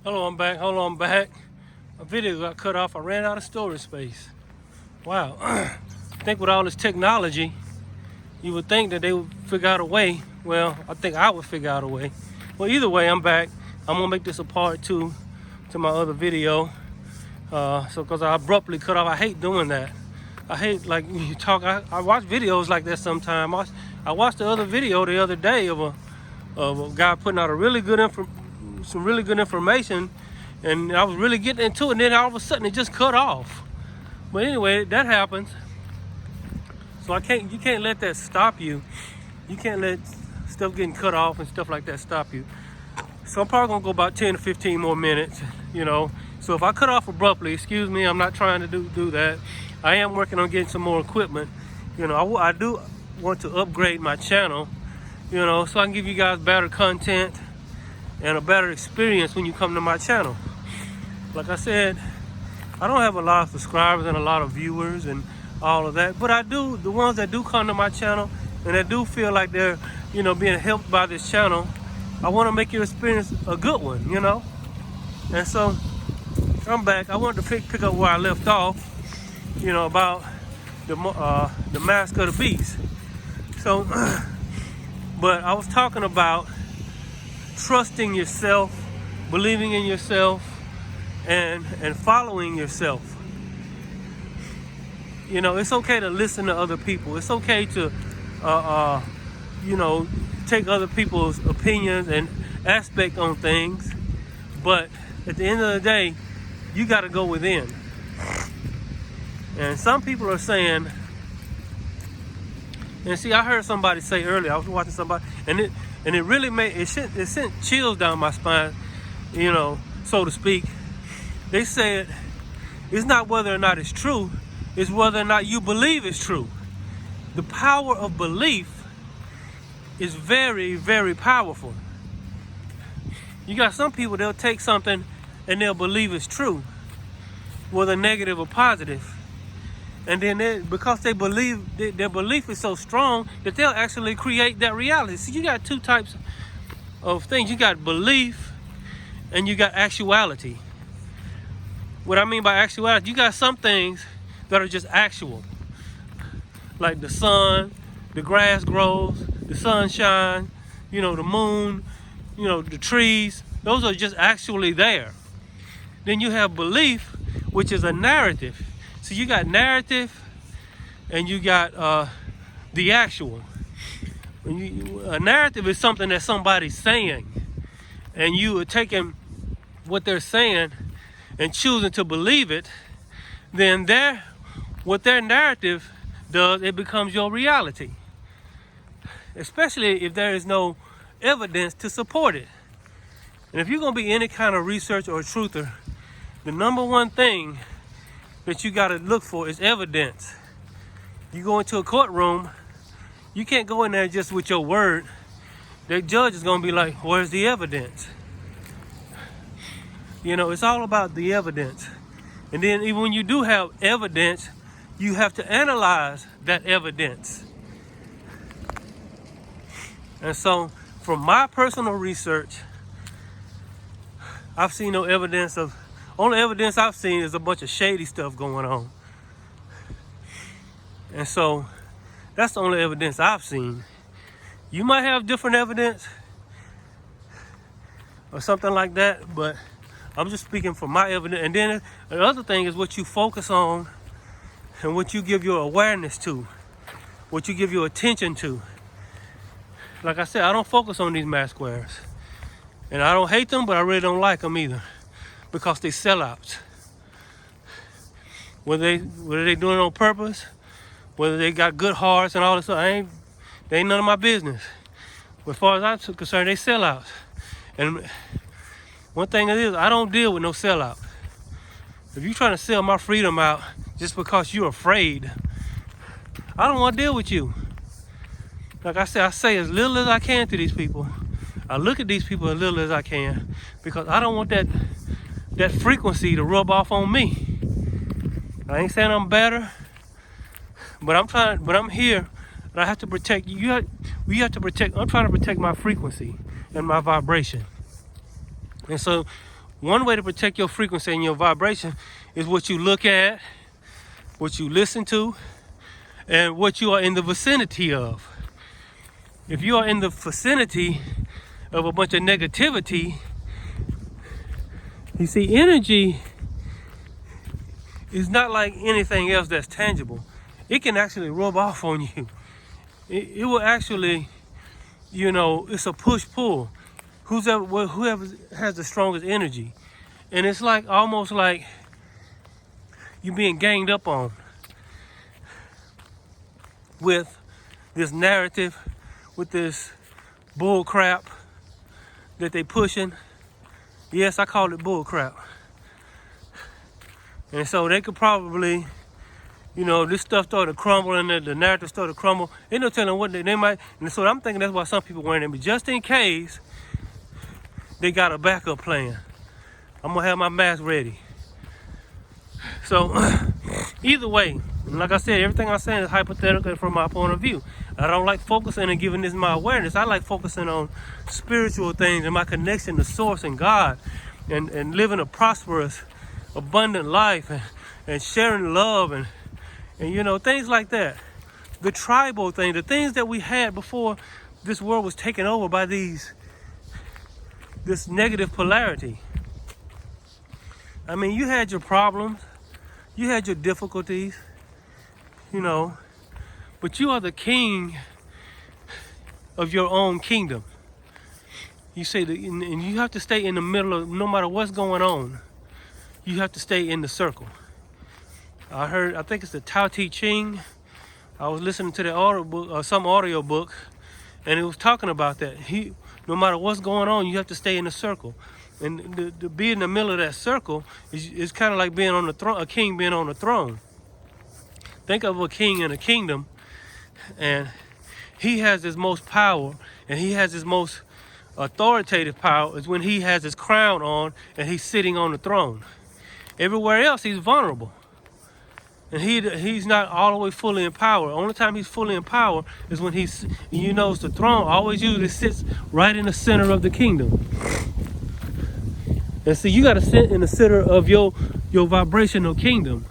Hello, I'm back. Hold on, I'm back. My video got cut off. I ran out of storage space. Wow. I think with all this technology, you would think that they would figure out a way. Well, I think I would figure out a way. Well, either way, I'm back. I'm gonna make this a part 2 to my other video. Because I abruptly cut off. I hate doing that. I hate, like, you talk. I watch videos like that sometimes. I watched the other video the other day of a guy putting out some really good information, and I was really getting into it, and then all of a sudden it just cut off. But anyway, that happens. So you can't let that stop you. You can't let stuff getting cut off and stuff like that stop you. So I'm probably gonna go about 10 to 15 more minutes, you know. So if I cut off abruptly, excuse me, I'm not trying to do that. I am working on getting some more equipment. You know, I do want to upgrade my channel, you know, so I can give you guys better content and a better experience when you come to my channel. Like I said, I don't have a lot of subscribers and a lot of viewers and all of that, but I do, the ones that do come to my channel and that do feel like they're, you know, being helped by this channel, I want to make your experience a good one, you know. And so I'm back. I wanted to pick up where I left off, you know, about the mask of the beast. So, but I was talking about trusting yourself, believing in yourself, and following yourself. You know, it's okay to listen to other people. It's okay to, you know, take other people's opinions and aspect on things. But at the end of the day, you got to go within. And some people are saying, and see, I heard somebody say earlier, I was watching somebody, and it really it sent chills down my spine, you know, so to speak. They said, it's not whether or not it's true, it's whether or not you believe it's true. The power of belief is very, very powerful. You got some people, they'll take something and they'll believe it's true, whether negative or positive. And then because they believe, their belief is so strong that they'll actually create that reality. See, you got two types of things. You got belief and you got actuality. What I mean by actuality, you got some things that are just actual. Like the sun, the grass grows, the sun shines, you know, the moon, you know, the trees. Those are just actually there. Then you have belief, which is a narrative. So you got narrative and you got the actual. A narrative is something that somebody's saying, and you are taking what they're saying and choosing to believe it. Then what their narrative does, it becomes your reality. Especially if there is no evidence to support it. And if you're going to be any kind of researcher or truther, the number one thing that you got to look for is evidence. You go into a courtroom, you can't go in there just with your word. The judge is going to be like, where's the evidence? You know, it's all about the evidence. And then even when you do have evidence, you have to analyze that evidence. And so, from my personal research, I've seen no evidence of, only evidence I've seen is a bunch of shady stuff going on. And so, that's the only evidence I've seen. You might have different evidence or something like that, but I'm just speaking from my evidence. And then the other thing is what you focus on and what you give your awareness to, what you give your attention to. Like I said, I don't focus on these mask wearers. And I don't hate them, but I really don't like them either, because they sellouts. Whether they doing it on purpose, whether they got good hearts and all this stuff, they ain't none of my business. But as far as I'm concerned, they sellouts. And one thing it is, I don't deal with no sellout. If you're trying to sell my freedom out just because you're afraid, I don't want to deal with you. Like I said, I say as little as I can to these people. I look at these people as little as I can, because I don't want that frequency to rub off on me. I ain't saying I'm better, but I'm here, and I have to protect you. We have to protect. I'm trying to protect my frequency and my vibration. And so One way to protect your frequency and your vibration is what you look at, what you listen to, and what you are in the vicinity of. If you are in the vicinity of a bunch of negativity, you see, energy is not like anything else that's tangible. It can actually rub off on you. It will actually, you know, it's a push-pull. Whoever has the strongest energy. And it's like almost like you're being ganged up on with this narrative, with this bull crap that they pushing. Yes, I call it bull crap. And so they could probably, you know, this stuff started to crumble and the narrative started to crumble. Ain't no telling what they might. And so I'm thinking that's why some people wearing it. But just in case, they got a backup plan. I'm gonna have my mask ready. So either way, like I said, everything I'm saying is hypothetical from my point of view. I don't like focusing and giving this my awareness. I like focusing on spiritual things and my connection to Source and God, and living a prosperous, abundant life, and sharing love and you know, things like that. The tribal thing, the things that we had before this world was taken over by this negative polarity. I mean, you had your problems, you had your difficulties, you know, but you are the king of your own kingdom. You say that, and you have to stay in the middle of, no matter what's going on, you have to stay in the circle. I think it's the Tao Te Ching. I was listening to the audio book, or some audio book, and it was talking about that. No matter what's going on, you have to stay in the circle. And to be in the middle of that circle is kind of like being on the throne, a king being on the throne. Think of a king in a kingdom, and he has his most power, and he has his most authoritative power is when he has his crown on and he's sitting on the throne. Everywhere else, he's vulnerable. And he's not all the way fully in power. The only time he's fully in power is when you notice the throne always usually sits right in the center of the kingdom. And so you got to sit in the center of your vibrational kingdom.